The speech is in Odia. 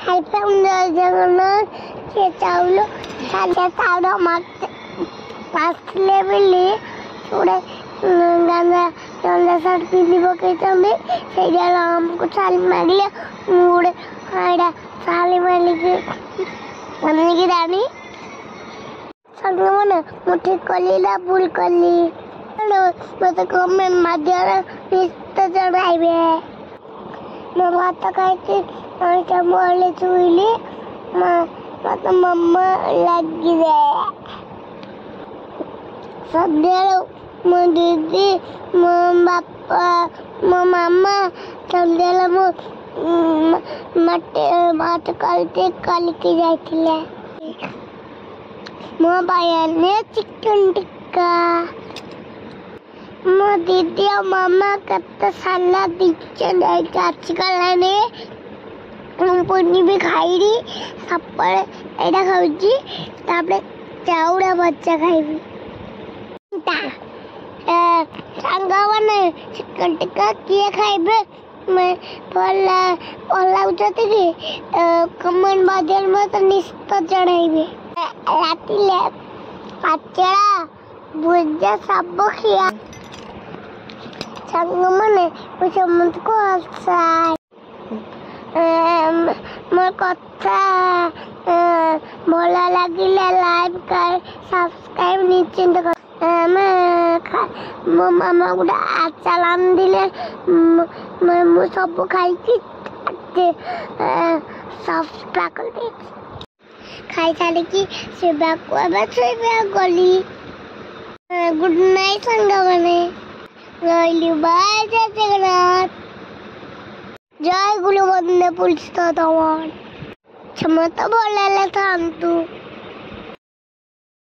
ଖାଇପାରୁନି ଜୟ ଜଗନ୍ନାଥ ସେ ଚାଉଳ ଖାଲି ଚାଉଳ ମତେ ଆସିଲେ ବୋଲି ଗୋଟେ ଗାଁଦା ଚନ୍ଦା ସାର୍ଟ ପିନ୍ଧି ପକେଇଛନ୍ତି ସେଇଟା ଆମକୁ ଶାଲି ମାରିଲେ ମୁଁ ଗୋଟେ ଏଇଟା ଶାଲି ମାରିକି ଅନେଇକି ରାଣୀ ସାଙ୍ଗମାନେ ମୁଁ ଠିକ କଲି ନା ଭୁଲ କଲି ମତେ କମେଣ୍ଟ ମାଧ୍ୟମରେ ନିଶ୍ଚିତ ଜଣାଇବେ। ମୁଁ ଭାତ ଖାଇକି ବଳି ଶୋଇଲି ମତେ ମାମା ଲାଗିଯାଏ ସନ୍ଧ୍ୟାରେ ମୋ ଦିଦି ମୋ ବାପା ମୋ ମାମା ସନ୍ଧ୍ୟାରେ ଭାତ କାଲିକି ଯାଇଥିଲେ ମୋ ପାଇଁ ଆଣିଲେ ଚିକେନ ଟିକ୍କା ମୋ ଦିଦି ଆଉ ମାମା କେତେ ସାଲା ଦେଇଛନ୍ତି ଆସିଗଲାଣି ମୁଁ ପୁଣି ବି ଖାଇଲି ସକାଳେ ଏଇଟା ଖାଉଛି ତାପରେ ଚାଉଳ ଭଜା ଖାଇବି ସାଙ୍ଗମାନେ ଚିକେନ ଟିକ୍କା କିଏ ଖାଇବେ ଭଲ ଲାଗୁଛନ୍ତି କି କମେଣ୍ଟ ମାଧ୍ୟମରେ ମତେ ନିଶ୍ଚିତ ଜଣାଇବେ। ରାତିରେ ପାଚେଳା ଭୁଜା ସବୁ ଖିଆ ସାଙ୍ଗମାନେ ମୁଁ ସମସ୍ତଙ୍କୁ ହସାଏ ମୋ କଥା ଭଲ ଲାଗିଲେ ଲାଇକ୍ ସବସ୍କ୍ରାଇବ ନିଶ୍ଚିନ୍ତ ମୋ ମାମା ଗୋଟେ ଆଚାର ଆଣିଥିଲେ ମୁଁ ସବୁ ଖାଇକି ସବସ୍କ୍ରାଇବ କରିଦେଇଛି ଖାଇସାରିକି ଶୋଇବାକୁ ଗଲି ଗୁଡ୍ ନାଇଟ୍ ସାଙ୍ଗମାନେ ରହିଲି ବାଏ ଜୟ ଜଗନ୍ନାଥ ଜୟ ଗୁରୁ ବନ୍ଦେ ପୁଲିସ ସମସ୍ତେ ଭଲ ଥାନ୍ତୁ।